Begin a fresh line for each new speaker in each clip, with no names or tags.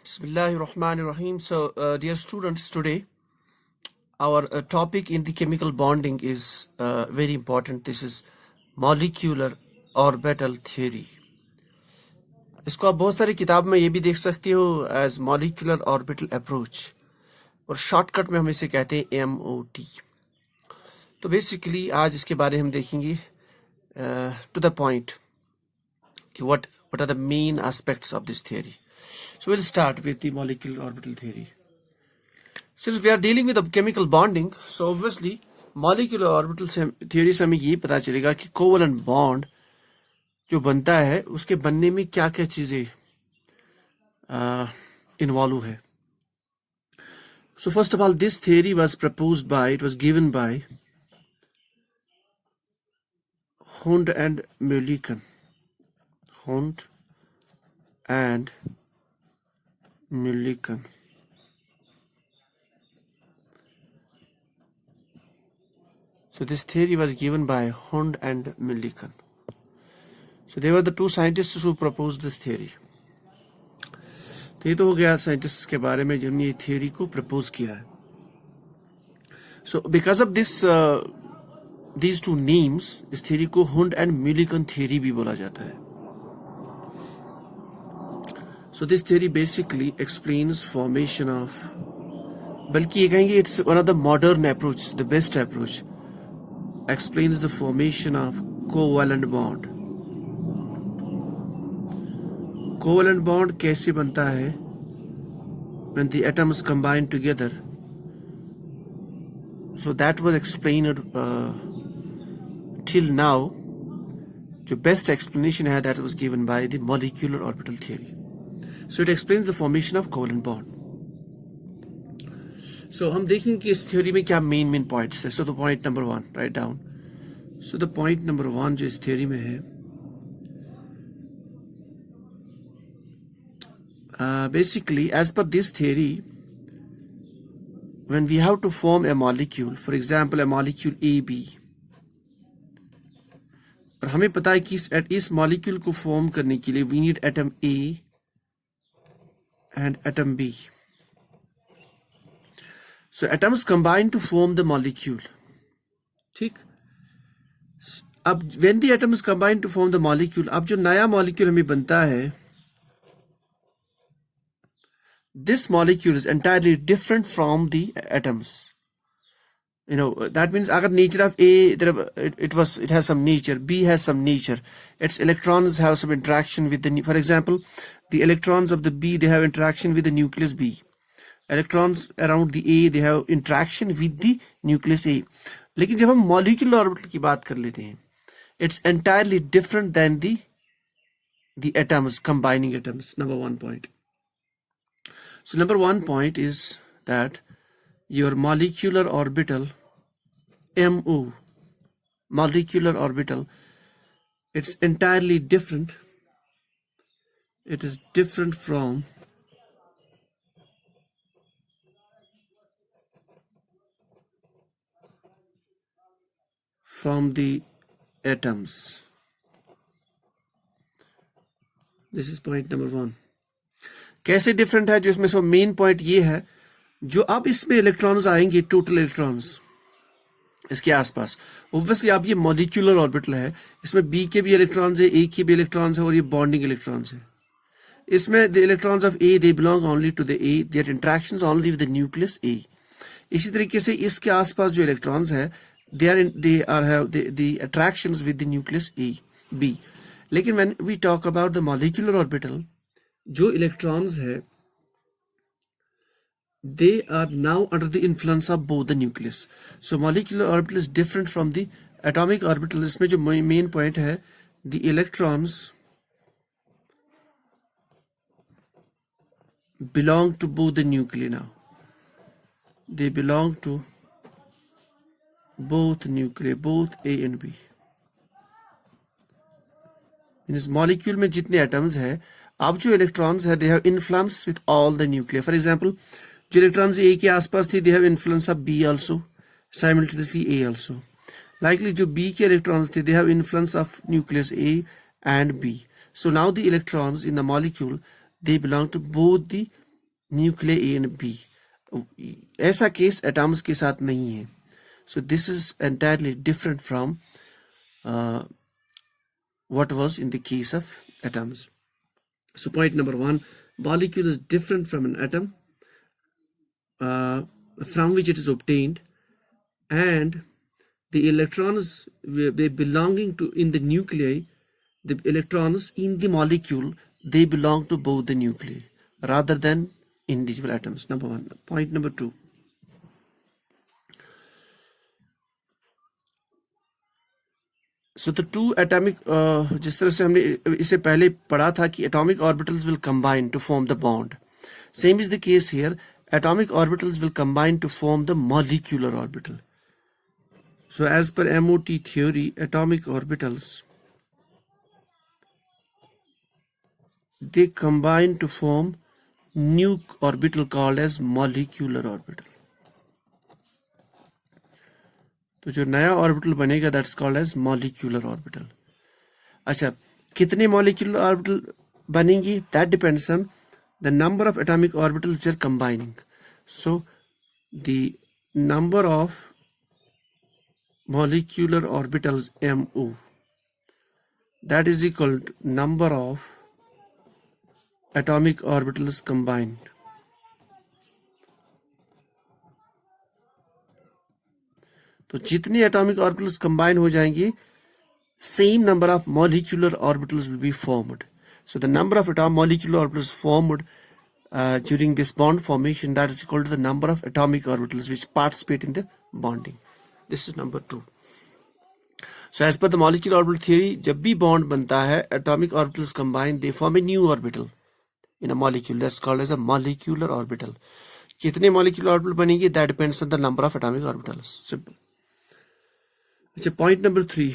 Bismillahirrahmanirrahim. So, dear students, today our topic in the chemical bonding is very important. This is molecular orbital theory. इसको आप बहुत सारी किताब में ये भी देख सकते हो एज मॉलिक्यूलर ऑर्बिटल अप्रोच, और शॉर्टकट में हम इसे कहते हैं MOT. तो बेसिकली आज इसके बारे हम देखेंगे टू द पॉइंट कि what are the main aspects of this theory. So we'll start with the molecular orbital theory. Since we are dealing with the chemical bonding, so obviously molecular orbital theory से हमें ये पता चलेगा कि covalent bond जो बनता है उसके बनने में क्या क्या चीजें इन्वॉल्व है. So first of all, this theory was given by Hund and Mulliken. Hund and Mulliken. So this theory was given by Hund and Mulliken. So they were the two scientists who proposed this theory. तो ये तो हो गया scientist के बारे में जिन्होंने ये थियोरी को प्रपोज किया है. So because of this these two names इस थियोरी को हुंड एंड म्यूलिकन थियोरी भी बोला जाता है. So this theory basically explains formation of, बल्कि ये कहेंगे it's one of the modern approach, the best approach, explains the formation of covalent bond. Covalent bond कैसे बनता है when the atoms combine together. So that was explained till now. जो best explanation है that was given by the molecular orbital theory. So it explains the formation of covalent bond. So हम देखेंगे कि इस theory में क्या main points है. So the point number 1, write down. So the point number 1 जो इस थ्योरी में है, basically as per this theory, when we have to form a molecule, for example a molecule AB, और हमें पता है कि इस मॉलिक्यूल को फॉर्म करने के लिए we need atom A and atom B. So atoms combine to form the molecule. ठीक. अब when the atoms combine to form the molecule, अब जो नया molecule हमें बनता है, this molecule is entirely different from the atoms. You know, that means agar nature of A, it has some nature, B has some nature, its electrons have some interaction with the, for example, the electrons of the B, they have interaction with the nucleus B. Electrons around the A, they have interaction with the nucleus A. लेकिन जब हम molecular orbital की बात कर लेते हैं, it's entirely different than the atoms, combining atoms. Number 1 point. So number 1 point is that your molecular orbital, MO, molecular orbital, it's entirely different. It is different from the atoms. This is point number 1. कैसे different है, जो इसमें से main point ये है, जो अब इसमें इलेक्ट्रॉन्स आएंगे, टोटल इलेक्ट्रॉन्स इसके आसपास, ऑब्वियसली अब ये मॉलिक्यूलर ऑर्बिटल है, इसमें बी के भी इलेक्ट्रॉन्स है, ए के भी इलेक्ट्रॉन्स है, और ये बॉन्डिंग इलेक्ट्रॉन्स है. इसमें the electrons of A, they belong only to the A, their interactions only with the nucleus A. इसी तरीके से इसके आसपास जो इलेक्ट्रॉन्स है, they have the attractions with the nucleus A, B. लेकिन when we talk about the molecular orbital, जो electrons है, they are now under the influence of both the nucleus. So molecular orbital is different from the atomic orbital. इसमें जो main point है, the electrons belong to both the nuclei now. They belong to both nuclei, both A and B. In this molecule में जितने atoms है, अब जो electrons है, they have influence with all the nuclei. For example, जो electrons A के आसपास थी, they have influence of B also, simultaneously A also. Likely जो B के electrons थे, they have influence of nucleus A and B. So now the electrons in the molecule, they belong to both the nuclear A and B. ऐसा case atoms के साथ नहीं है। So this is entirely different from what was in the case of atoms. So point number 1, molecule is different from an atom from which it is obtained, and the electrons they belonging to in the nuclei, the electrons in the molecule, they belong to both the nuclei rather than individual atoms. Number 1. Point number 2, so the two atomic जिस तरह से हमने इसे पहले पढ़ा था कि atomic orbitals will combine to form the bond, same is the case here. Atomic orbitals will combine to form the molecular orbital. So as per MOT theory, atomic orbitals, they combine to form new orbital called as molecular orbital. तो जो नया orbital बनेगा that's called as molecular orbital. अच्छा, कितने molecular orbital बनेंगी? That depends on the number of atomic orbitals which are combining. So the number of molecular orbitals MO, that is equal to number of atomic orbitals combined. तो जितनी atomic orbitals combine हो जाएंगी, same number of molecular orbitals will be formed. So the number of molecular orbitals formed during this bond formation, that is equal to the number of atomic orbitals which participate in the bonding. This is number 2. So as per the molecular orbital theory, जब भी bond बनता है, atomic orbitals combine, they form a new orbital in a molecule. That's called as a molecular orbital. कितने molecular orbital बनेंगे? That depends on the number of atomic orbitals. Simple. अच्छा, point number 3.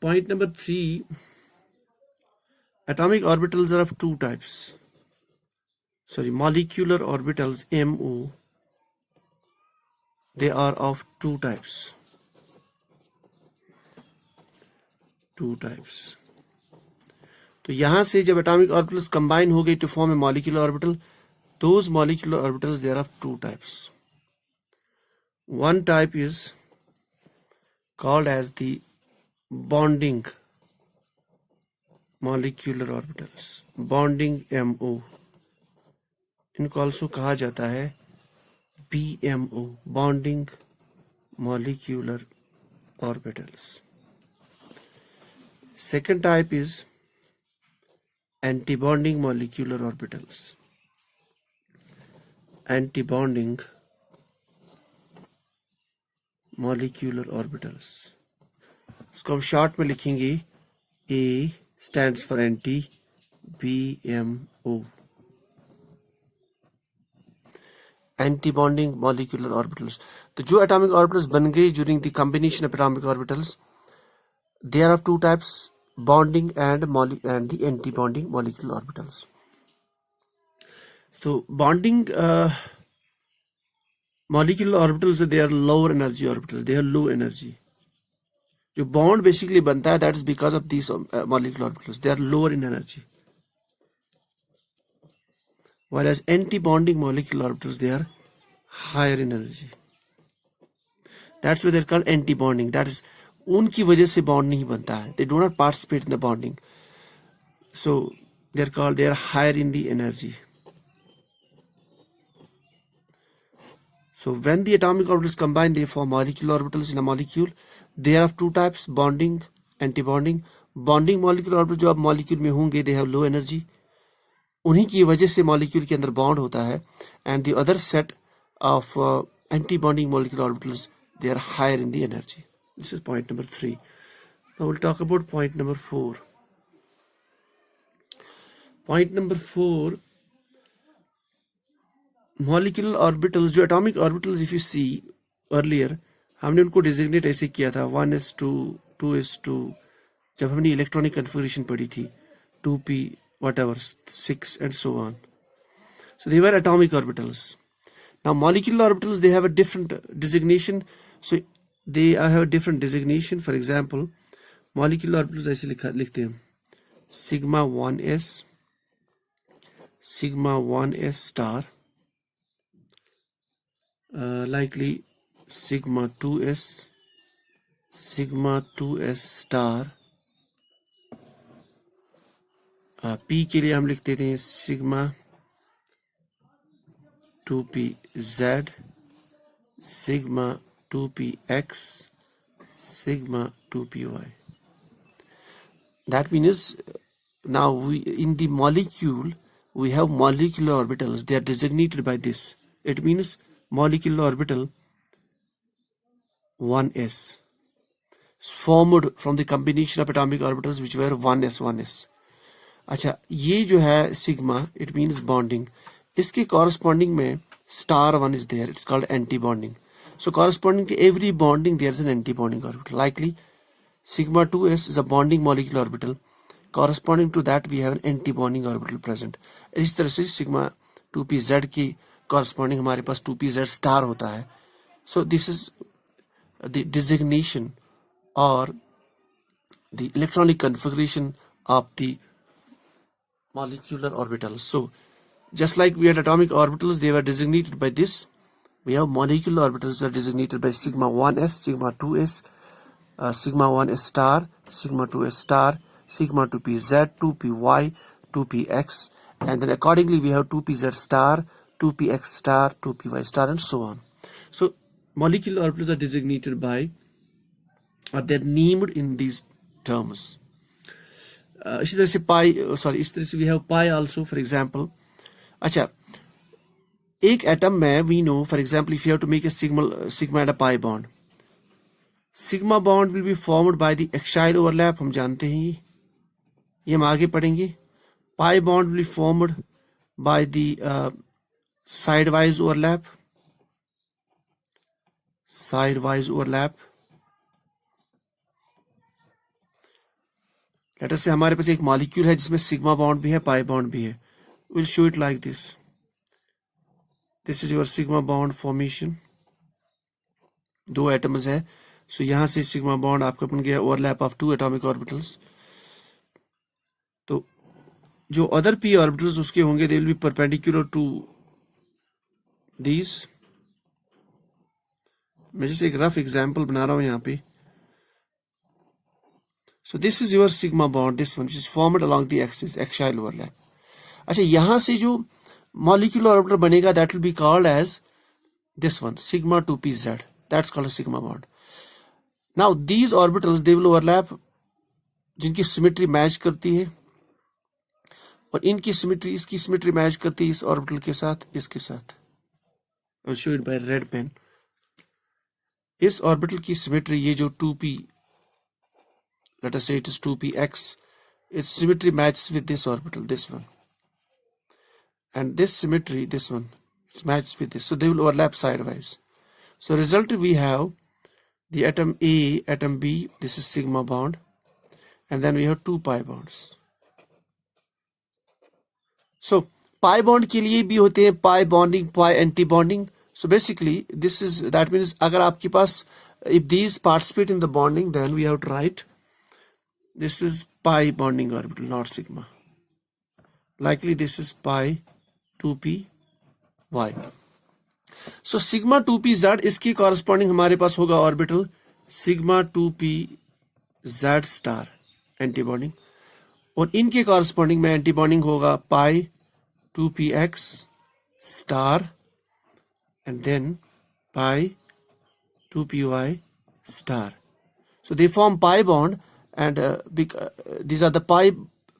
Point number 3, atomic orbitals are of two types. Sorry, molecular orbitals MO, they are of two types. तो यहां से जब atomic orbitals combine हो गई to form a molecular orbital, those molecular orbitals, they are of two types. One type is called as the bonding molecular orbitals, bonding MO. इनको also कहा जाता है BMO, bonding molecular orbitals. Second type is antibonding molecular orbitals, antibonding molecular orbitals. इसको हम short में लिखेंगे, A stands for anti, BMO, antibonding molecular orbitals. तो जो atomic orbitals बन गई during the combination of atomic orbitals, they are of two types, bonding and the antibonding molecular orbitals. So bonding molecular orbitals, they are lower energy orbitals, they are low energy. जो bond basically बनता है, that is because of these molecular orbitals, they are lower in energy. Whereas anti-bonding molecular orbitals, they are higher in energy. That's why they're called anti-bonding. That is, उनकी वजह से bond नहीं बनता है. They do not participate in the bonding. So they are higher in the energy. So when the atomic orbitals combine, they form molecular orbitals in a molecule. They are of two types, bonding, anti-bonding. Bonding molecular orbitals जो अब molecule में होंगे, they have low energy. उन्हीं की वजह से molecule के अंदर bond होता है. And the other set of anti-bonding molecular orbitals, they are higher in the energy. This is point number 3. Now we'll talk about point number 4. Point number 4, molecular orbitals, जो atomic orbitals, if you see earlier, हमने उनको designate ऐसे किया था 1s2, 2s2, जब हमने electronic configuration पढ़ी थी, 2p, whatever, 6 and so on. So they were atomic orbitals. Now molecular orbitals, they have a different designation. So they have a different designation. For example, molecular orbitals ऐसे लिखते हैं sigma 1s, sigma 1s star, likely sigma 2s, sigma 2s star, p के लिए हम लिख देते हैं sigma 2pz, sigma 2px, sigma 2py. That means now in the molecule we have molecular orbitals. They are designated by this. It means molecular orbital 1s formed from the combination of atomic orbitals which were 1s 1s. अच्छा, ये जो है sigma, it means bonding. इसके corresponding में star 1 is there. It's called anti-bonding. So corresponding to every bonding there is an anti-bonding orbital. Likely sigma 2s is a bonding molecular orbital. Corresponding to that we have an anti-bonding orbital present. इस तरह से sigma 2pz की corresponding हमारे पास 2pz star होता है. So this is the designation or the electronic configuration of the molecular orbitals. So just like we had atomic orbitals, they were designated by this. We have molecular orbitals that are designated by sigma 1s, sigma 2s, sigma 1s star, sigma 2s star, sigma 2pz, 2py, 2px, and then accordingly we have 2pz star, 2px star, 2py star, and so on. So molecular orbitals are designated by, or they're named in these terms. इसी तरह से पाई, इस तरह से we have pi also, for example. अच्छा, एक atom में we know, for example, if you have to make a sigma and a pi bond, sigma bond will be formed by the axial overlap. हम जानते हैं ये हम आगे पढ़ेंगे. Pi bond will be formed by the sidewise overlap. Sidewise overlap. Let us say हमारे पास एक molecule है जिसमें सिग्मा बॉन्ड भी है, पाई बॉन्ड भी है. We'll show it like this. This is your sigma bond formation. दो एटम्स है. So यहाँ से सिग्मा बॉन्ड आपका बन गया overlap of two atomic orbitals. तो जो अदर p ऑर्बिटल्स उसके होंगे, they will be perpendicular to these. मैं जैसे एक रफ एग्जाम्पल बना रहा हूँ यहाँ पे. So this is your sigma bond, this one, which is formed along the axis, axial overlap. अच्छा, यहाँ से जो molecular orbital बनेगा, that will be called as this one, sigma 2pz. That's called a sigma bond. Now these orbitals, they will overlap, जिनकी symmetry match करती है, और इनकी symmetry, इसकी symmetry match करती है इस orbital के साथ, इसके साथ. I'll show it by red pen. इस orbital की symmetry, ये जो 2p, let us say it is 2px, its symmetry matches with this orbital, this one, and this symmetry, this one, it's matched with this, so they will overlap sidewise. So result, we have the atom A, atom B, this is sigma bond, and then we have two pi bonds. So pi bond के लिए भी होते हैं pi bonding, pi anti bonding. So basically this is, that means अगर आपके पास, if these participate in the bonding, then we have to write this is pi bonding orbital, not sigma. Likely this is pi 2p y. So sigma 2pz, इसकी corresponding हमारे पास होगा orbital sigma 2pz star anti-bonding, और इनके corresponding में anti-bonding होगा pi 2px star and then pi 2py star. So they form pi bond, and these are the pi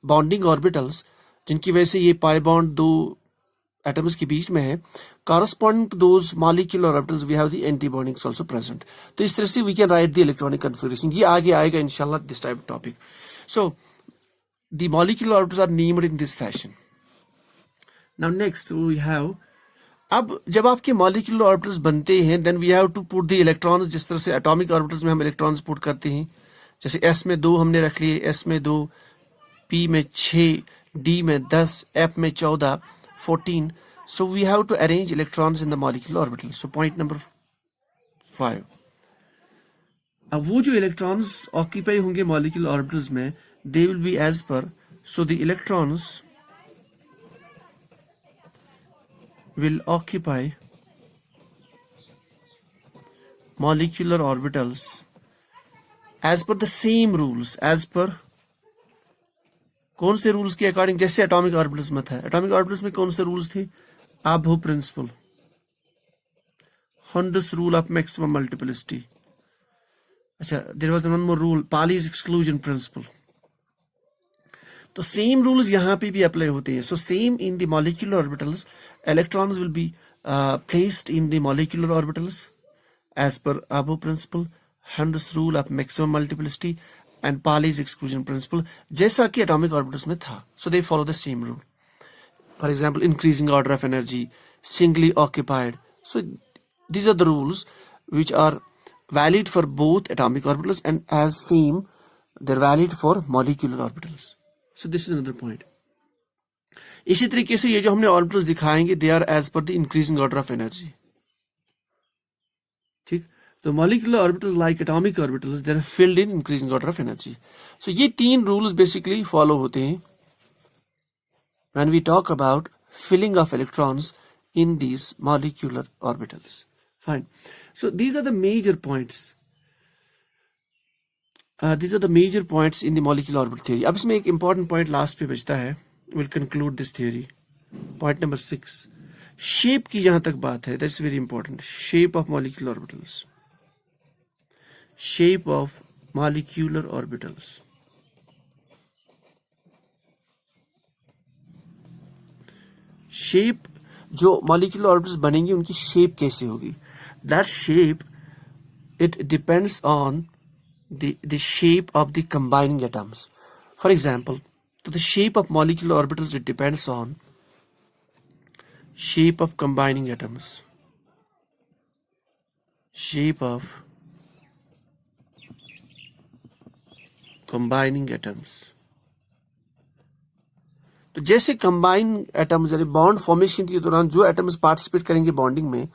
bonding orbitals, जिनकी वजह से ये pi bond दो atoms के बीच में है. Corresponding to those molecular orbitals, we have the anti-bondings also present. तो इस तरह से we can write the electronic configuration. ये आगे आएगा inshallah, this type of topic. So the molecular orbitals are named in this fashion. Now next we have, अब जब आपके molecular orbitals बनते हैं, then we have to put the electrons, जिस तरह से atomic orbitals में हम electrons put करते हैं, जैसे s में 2 हमने रख लिए, s में 2, p में 6, d में 10, f में 14, 14. So we have to arrange electrons in the molecular orbital. So point number 5. अब वो जो electrons occupy होंगे molecular orbitals में, they will be as per So the electrons will occupy molecular orbitals as per the same rules, as per कौन से rules के according, जैसे atomic orbitals में था. एटॉमिक ऑर्बिटल्स में कौन से रूल्स थे? Aufbau principle, Hund's rule of maximum multiplicity. अच्छा, there was one more rule, Pauli's exclusion principle. तो सेम रूल्स यहाँ पे भी अप्लाई होते हैं. So same in the molecular orbitals, electrons will be placed in the molecular orbitals as per Abbo principle, Hund's rule of maximum multiplicity and Pauli's exclusion principle, जैसा कि atomic orbitals में था. So they follow the same rule. For example, increasing order of energy, singly occupied. So these are the rules which are valid for both atomic orbitals and as same they're valid for molecular orbitals. So this is another point. इसी तरीके से ये जो हमने orbitals दिखाएंगे, they are as per the increasing order of energy. ठीक. तो molecular orbitals like atomic orbitals, they are filled in increasing order of energy. So ये तीन rules basically follow होते हैं when we talk about filling of electrons in these molecular orbitals. Fine. So these are the major points. These are the major points in the molecular orbital theory. अब इसमें एक important point last पे बचता है. We'll conclude this theory. Point number 6. Shape की जहां तक बात है, that's very important. Shape of molecular orbitals, shape of molecular orbitals. Shape, जो मॉलिक्यूलर ऑर्बिटल्स बनेंगे उनकी शेप कैसे होगी? That shape, it depends on the shape of the combining atoms. For example, तो the shape of molecular orbitals, it depends on shape of combining atoms, shape of combining atoms. तो जैसे combine atoms यानी bond formation के दौरान जो atoms participate करेंगे bonding में,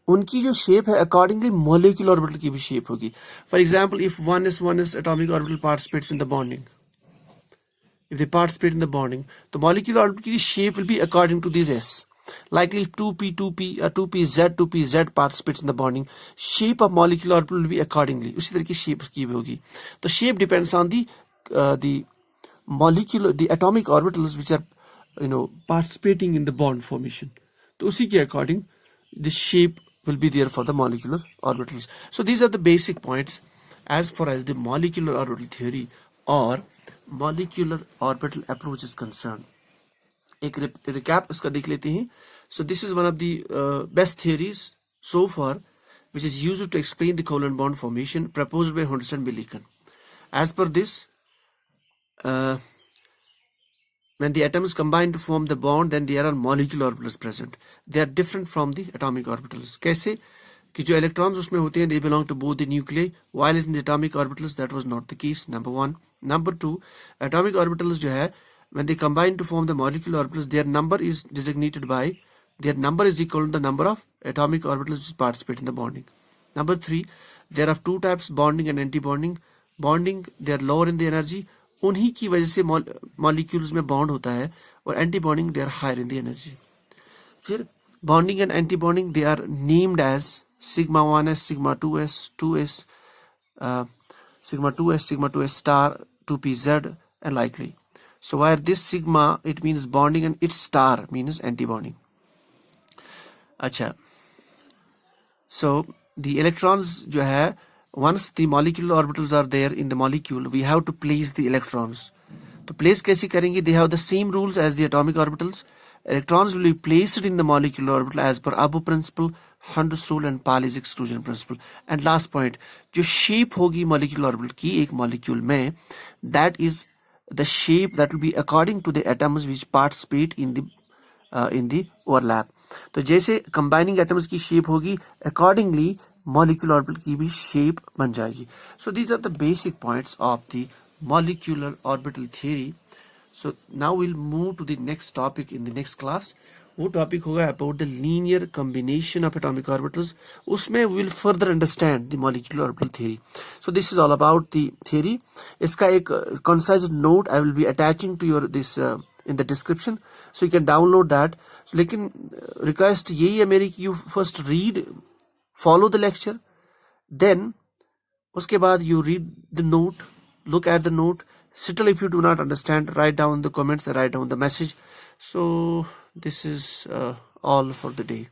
उनकी जो शेप है अकॉर्डिंगली मॉलिक्यूलर ऑर्बिटल की भी शेप होगी. For example, if 1s atomic orbital participates in the bonding, if they participate in the bonding, तो molecular orbital की shape will be according to these S. Likely if 2pz participates in the bonding, shape of molecular orbital will be accordingly. उसी तरह की shape उसकी भी होगी. तो shape depends on the molecular, the atomic orbitals which are participating in the bond formation. तो उसी के according the shape will be there for the molecular orbitals. So these are the basic points as far as the molecular orbital theory or molecular orbital approach is concerned. एक recap इसका देख लेते हैं. So this is one of the best theories so far which is used to explain the covalent bond formation proposed by Hundson and Millikan. As per this, when the atoms combine to form the bond, then there are molecular orbitals present. They are different from the atomic orbitals. कैसे कि जो electrons उसमें होते हैं, they belong to both the nuclei, while in the atomic orbitals that was not the case. Number 1. Number 2, atomic orbitals जो है, when they combine to form the molecular orbitals, their number is designated by, their number is equal to the number of atomic orbitals which participate in the bonding. Number 3, there are two types, bonding and anti-bonding. Bonding, they are lower in the energy, उन्हीं की वजह से molecules में bond होता है, और anti-bonding, they are higher in the energy. फिर bonding and anti-bonding, they are named as sigma 1s, sigma 2s, 2s, sigma 2s, sigma 2s star, 2pz, and likely. So where this sigma, it means bonding, and its star means anti-bonding. अच्छा, so the electrons जो है, once the molecular orbitals are there in the molecule, we have to place the electrons. तो place कैसे करेंगे? They have the same rules as the atomic orbitals. Electrons will be placed in the molecular orbital as per Abbo principle, Hund's rule and Pauli's exclusion principle. And last point, जो shape होगी molecular orbital की एक molecule में, that is the shape that will be according to the atoms which participate in the overlap. तो जैसे combining atoms की shape होगी, accordingly molecular orbital की भी shape बन जाएगी. So these are the basic points of the molecular orbital theory. So now we'll move to the next topic in the next class, वो topic होगा about the linear combination of atomic orbitals. उसमें we will further understand the molecular orbital theory. So this is all about the theory. इसका एक concise note I will be attaching to your this in the description, so you can download that. So लेकिन request यही है मेरी कि you first read, follow the lecture, then उसके बाद you read the note, look at the note. Still if you do not understand, write down the comments and write down the message. So this is all for the day.